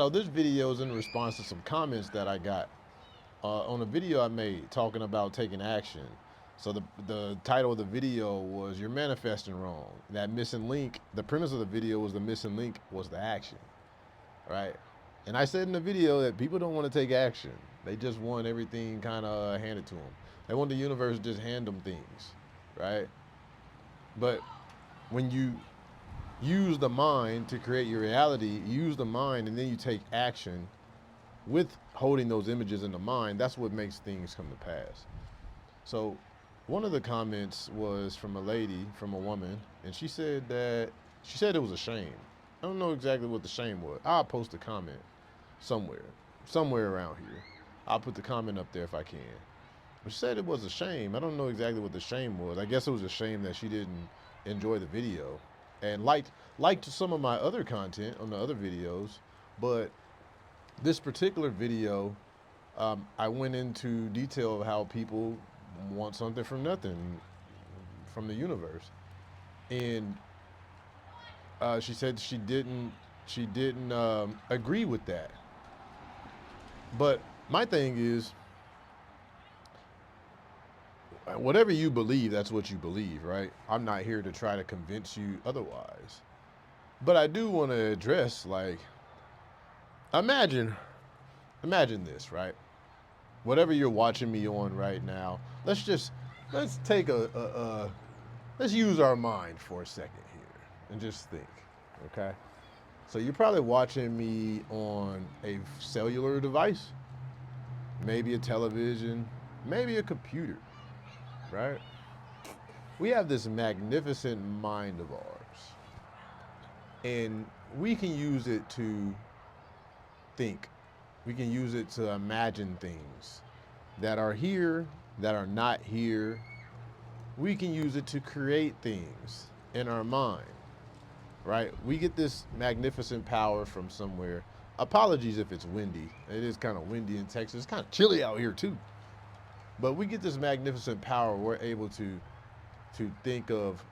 So this video is in response to some comments that I got on a video I made talking about taking action. So the title of the video was "You're manifesting wrong." That missing link. The premise of the video was the missing link was the action, right? And I said in the video that people don't want to take action. They just want everything kind of handed to them. They want the universe to just hand them things, right? But when you use the mind to create your reality, use the mind, and then you take action with holding those images in the mind, that's what makes things come to pass. So one of the comments was from a lady, from a woman, and she said it was a shame. I don't know exactly what the shame was. I'll post a comment somewhere, somewhere around here. I'll put the comment up there if I can. But she said it was a shame. I don't know exactly what the shame was. I guess it was a shame that she didn't enjoy the video and liked some of my other content on the other videos, but this particular video, I went into detail of how people want something from nothing, from the universe, and she said she didn't agree with that. But my thing is, whatever you believe, that's what you believe, right? I'm not here to try to convince you otherwise. But I do want to address, like, imagine, imagine this, right? Whatever you're watching me on right now, let's take let's use our mind for a second here and just think, okay? So you're probably watching me on a cellular device, maybe a television, maybe a computer, right? We have this magnificent mind of ours, and we can use it to think. We can use it to imagine things that are here, that are not here. We can use it to create things in our mind, right? We get this magnificent power from somewhere. Apologies if it's windy. It is kind of windy in Texas. It's kind of chilly out here too. But we get this magnificent power. We're able to think of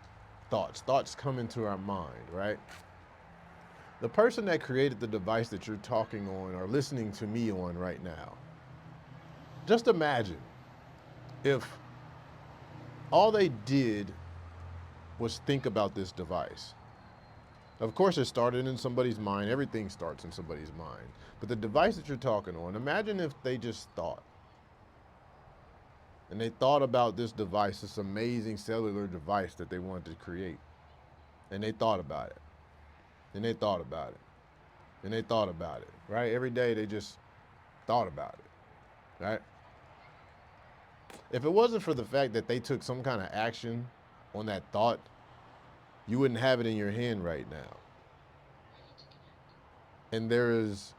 thoughts. Thoughts come into our mind, right? The person that created the device that you're talking on or listening to me on right now, just imagine if all they did was think about this device. Of course, it started in somebody's mind. Everything starts in somebody's mind. But the device that you're talking on, imagine if they just thought. And they thought about this device, this amazing cellular device that they wanted to create. And they thought about it. And they thought about it. And they thought about it, right? Every day they just thought about it, right? If it wasn't for the fact that they took some kind of action on that thought, you wouldn't have it in your hand right now. And there is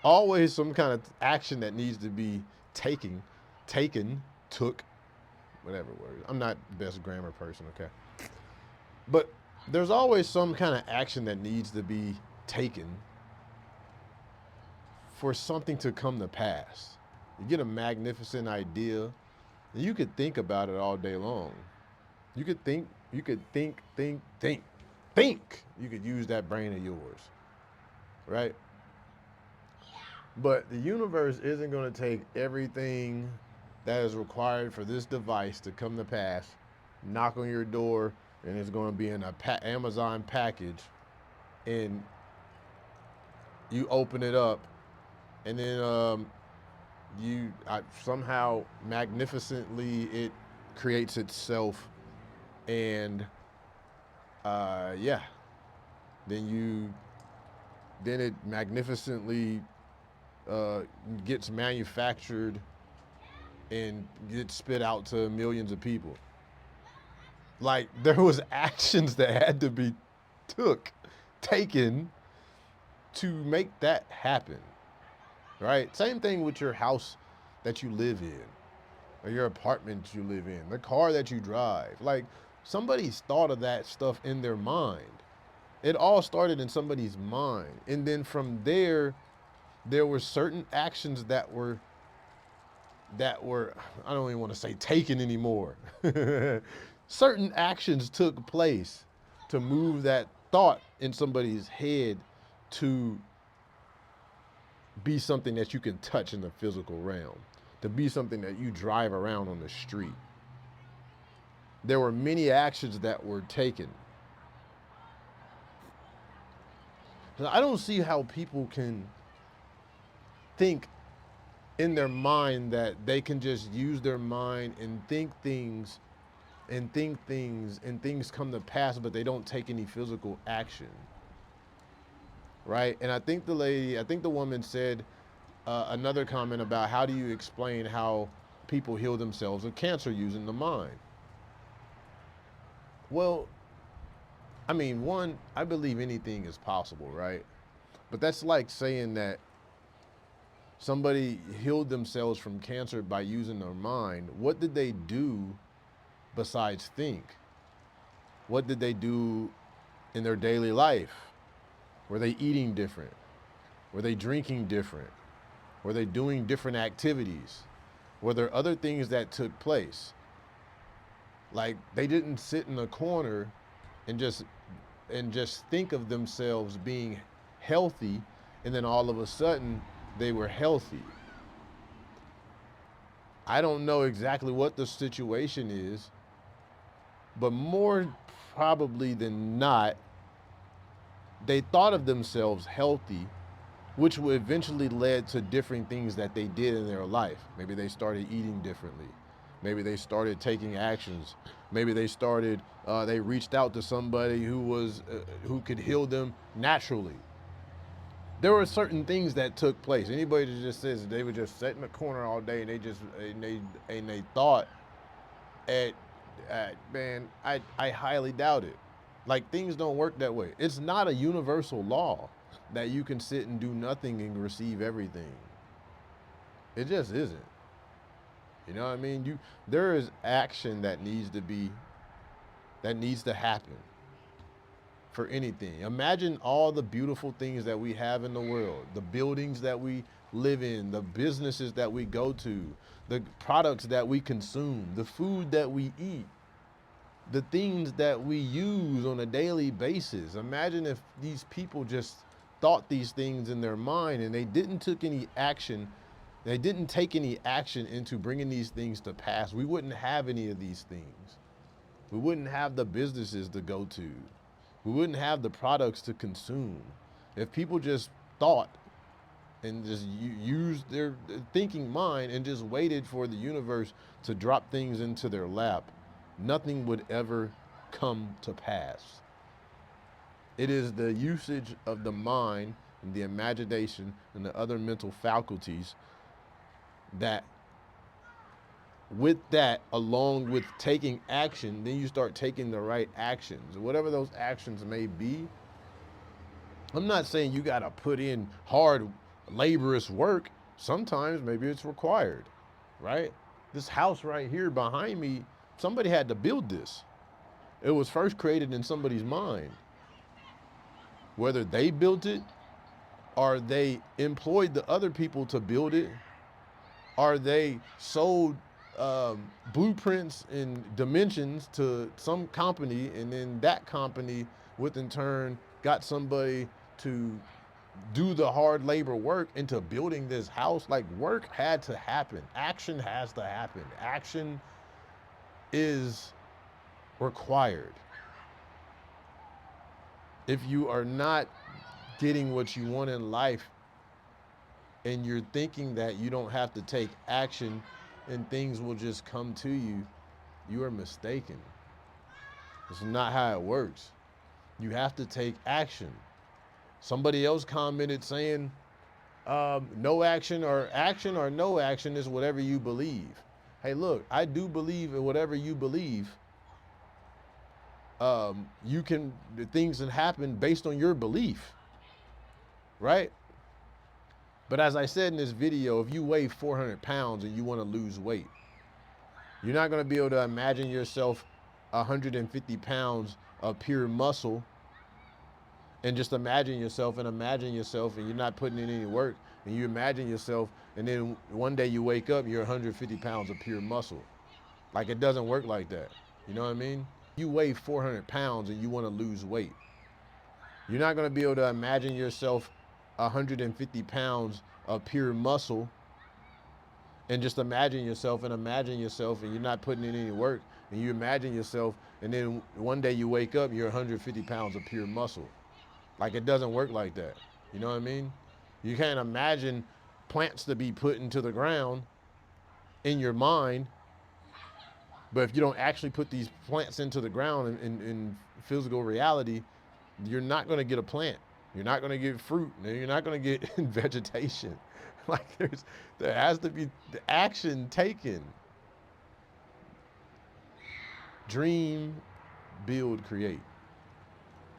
always some kind of action that needs to be taken, took, whatever word. I'm not the best grammar person, okay? But there's always some kind of action that needs to be taken for something to come to pass. You get a magnificent idea, and you could think about it all day long. You could think. You could use that brain of yours, right? But the universe isn't going to take everything that is required for this device to come to pass, knock on your door, and it's going to be in a Amazon package, and you open it up, and then somehow magnificently it creates itself, and yeah, then it magnificently gets manufactured and gets spit out to millions of people. Like, there was actions that had to be taken to make that happen, right? Same thing with your house that you live in, or your apartment you live in, the car that you drive. Like, somebody's thought of that stuff in their mind. It all started in somebody's mind, and then from there were certain actions that were I don't even want to say taken anymore. Certain actions took place to move that thought in somebody's head to be something that you can touch in the physical realm, to be something that you drive around on the street. There were many actions that were taken. I don't see how people can think in their mind that they can just use their mind and think things and things come to pass, but they don't take any physical action. Right? And I think the woman said another comment about how do you explain how people heal themselves of cancer using the mind? Well, I mean, one, I believe anything is possible, right? But that's like saying that somebody healed themselves from cancer by using their mind. What did they do besides think? What did they do in their daily life? Were they eating different? Were they drinking different? Were they doing different activities? Were there other things that took place? Like, they didn't sit in a corner and just think of themselves being healthy, and then all of a sudden they were healthy. I don't know exactly what the situation is, but more probably than not, they thought of themselves healthy, which would eventually led to different things that they did in their life. Maybe they started eating differently. Maybe they started taking actions. Maybe they reached out to somebody who could heal them naturally. There were certain things that took place. Anybody that just says they would just sit in the corner all day and they thought, man, I highly doubt it. Like, things don't work that way. It's not a universal law that you can sit and do nothing and receive everything. It just isn't. You know what I mean? There is action that needs to happen for anything. Imagine all the beautiful things that we have in the world, the buildings that we live in, the businesses that we go to, the products that we consume, the food that we eat, the things that we use on a daily basis. Imagine if these people just thought these things in their mind and they didn't take any action into bringing these things to pass. We wouldn't have any of these things. We wouldn't have the businesses to go to. We wouldn't have the products to consume. If people just thought and just used their thinking mind and just waited for the universe to drop things into their lap, nothing would ever come to pass. It is the usage of the mind and the imagination and the other mental faculties that, with that, along with taking action, then you start taking the right actions. Whatever those actions may be. I'm not saying you got to put in hard, laborious work. Sometimes maybe it's required, right? This house right here behind me, somebody had to build this. It was first created in somebody's mind. Whether they built it or they employed the other people to build it, or they sold blueprints and dimensions to some company, and then that company with in turn got somebody to do the hard labor work into building this house. Like, work had to happen. Action has to happen. Action is required. If you are not getting what you want in life and you're thinking that you don't have to take action and things will just come to you, you are mistaken. It's not how it works. You have to take action. Somebody else commented saying, no action or no action is whatever you believe. Hey, look, I do believe in whatever you believe. Things can happen based on your belief, right? But as I said in this video, if you weigh 400 pounds and you want to lose weight, you're not going to be able to imagine yourself 150 pounds of pure muscle and just imagine yourself and you're not putting in any work, and you imagine yourself, and then one day you wake up, you're 150 pounds of pure muscle. Like, it doesn't work like that. You know what I mean? You weigh 400 pounds and you want to lose weight. You're not going to be able to imagine yourself 150 pounds of pure muscle and just imagine yourself and you're not putting in any work and you imagine yourself and then one day you wake up, you're 150 pounds of pure muscle. Like, it doesn't work like that. You know what I mean? You can't imagine plants to be put into the ground in your mind, but if you don't actually put these plants into the ground in physical reality, you're not going to get a plant. You're not going to get fruit. You're not going to get vegetation. Like, there has to be the action taken. Dream, build, create.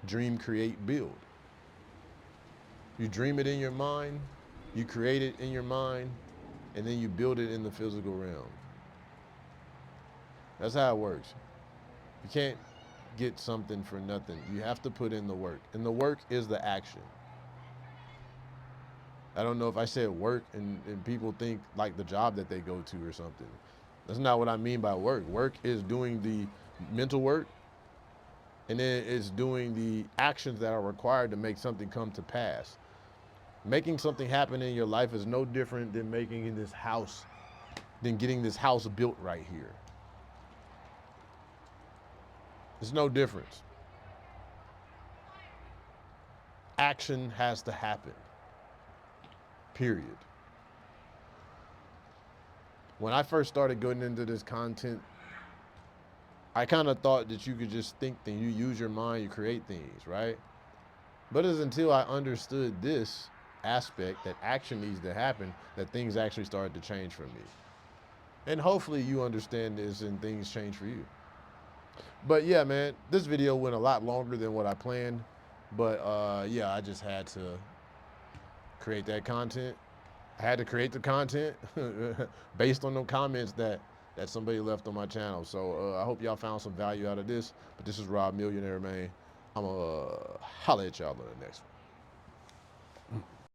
Dream, create, build. You dream it in your mind, you create it in your mind, and then you build it in the physical realm. That's how it works. You can't get something for nothing. You have to put in the work. And the work is the action. I don't know if I said work and people think like the job that they go to or something. That's not what I mean by work. Work is doing the mental work, and then it's doing the actions that are required to make something come to pass. Making something happen in your life is no different than making this house, than getting this house built right here. There's no difference. Action has to happen. Period. When I first started getting into this content, I kind of thought that you could just think things, you use your mind, you create things, right? But it's until I understood this aspect, that action needs to happen, that things actually started to change for me. And hopefully you understand this and things change for you. But yeah, man, this video went a lot longer than what I planned. But yeah, I just had to create that content. I had to create the content based on the comments that somebody left on my channel. So I hope y'all found some value out of this. But this is Rob Millionaire, man. I'm going to holla at y'all in the next one.